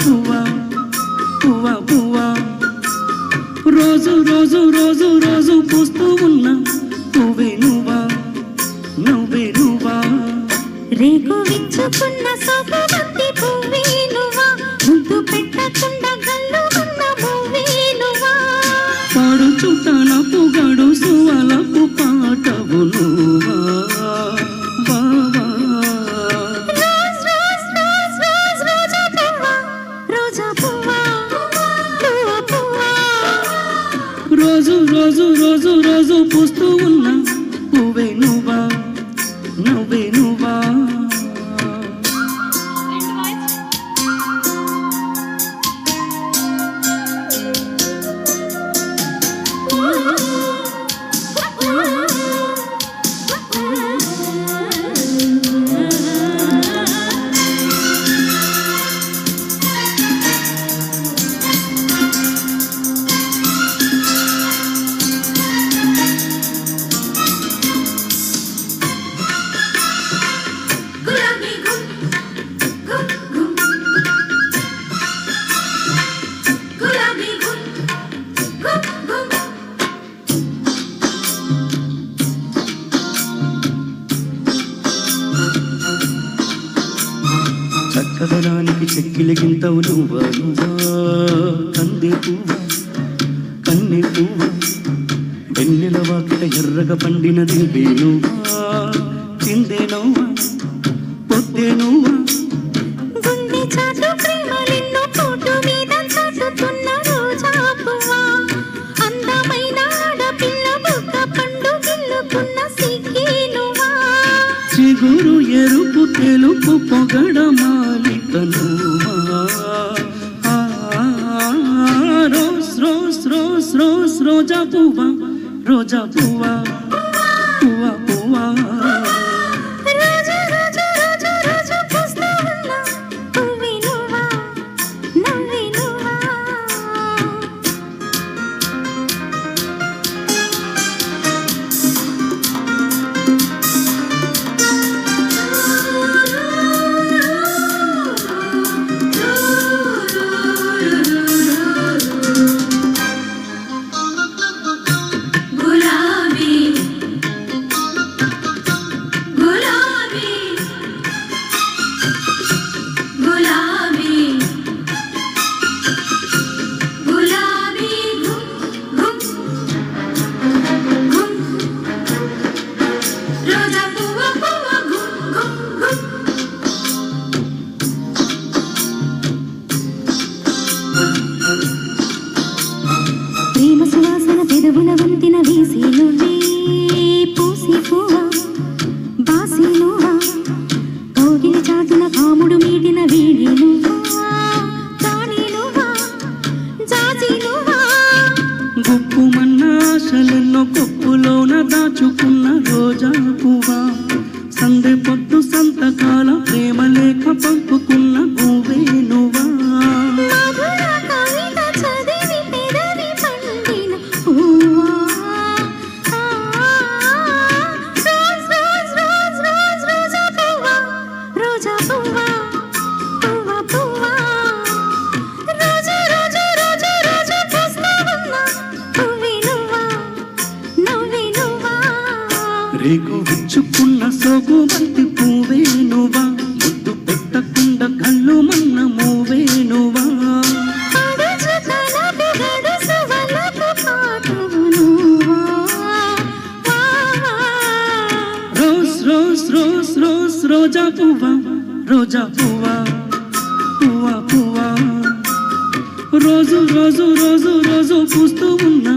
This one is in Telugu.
పువ్వా పువ్వా పువ్వా రోజు రోజు రోజు రోజు పూస్తూ ఉన్నా పువ్వే నువ్వా నువ్వే నువ్వా రేకు విచ్చుకున్న సోపుబంతి పువ్వే నువ్వా ముద్దు పెట్టకుండా గల్లు ఉన్న పువ్వే నువ్వా పాడుచు తలపు గడుసు అలపు పాటవు నువ్వా రోజు రోజు రోజు రోజు పూస్తూ ఉన్నా పువ్వే నువ్వా నువ్వే నువ్వా చక్కదనానికి చెక్కిలిగింతవు నువ్వా నువ్వా కందే పువ్వా కన్నె పువ్వా వెన్నెల వాకిట ఎర్రగా పండినది నువ్వా చిందే నువ్వా పొద్దే నువ్వా గుండె చాటు ప్రేమలెన్నో పోటు మీద చాటుతున్న రోజా పువ్వా అందమైన ఆడపిల్ల బుగ్గ పండు గిల్లుకున్న సిగ్గే నువ్వా చిగురు ఎరుపు తెలుపు పొగడ మాలిక నువ్వా రోజ్ రోజ్ రోజ్ రోజ్ రోజా పువ్వా రోజా పువ్వా పువ్వా పువ్వా రోజు రోజు రోజు రోజు పూస్తూ ఉన్నా పువ్వే నువ్వా నువ్వే నువ్వా గులాబీ గులాబీ గులాబీ గులాబీ గుమ్ గుమ్ రోజా పువ్వ పువ్వ గుమ్ గుమ్ ప్రేమ సువాసన పెదవుల వంతిన వీసి నువ్వే పూసి పువ్వా బాసి నువ్వా కౌగిలి చాటున కాముడు మీటిన వీడి నువ్వా జాని నువ్వా జాజి నువ్వా గుప్పుమన్న ఆశలెన్నో కొప్పులోన దాచుకున్న రోజా పువ్వా సందె పొద్దు సంతకాల ప్రేమ లేఖ పంపుకున్న పువ్వే నువ్వా మధుర కవిత చదివి పెదవి పండిన పువ్వా రోజ్ రోజ్ రోజ్ రోజ్ రోజా పువ్వా రోజా పువ్వా పువ్వా పువ్వా రోజు రోజు రోజు రోజు పూస్తూ ఉన్నా పువ్వే నువ్వా నువ్వే నువ్వా రేకు విచ్చుకున్న సోగు బంతి పువ్వే నువ్వా ముద్దు పెట్టకుండా కళ్ళు మన్న మూవే నువ్వా పడుచు తలపు గడుసు వలపు పాటవు నువ్వా రోజ్ రోజ్ రోజ్ రోజ్ రోజా పువ్వా రోజా పువ్వా పువ్వా పువ్వా రోజు రోజు రోజు రోజు పూస్తూ ఉన్నా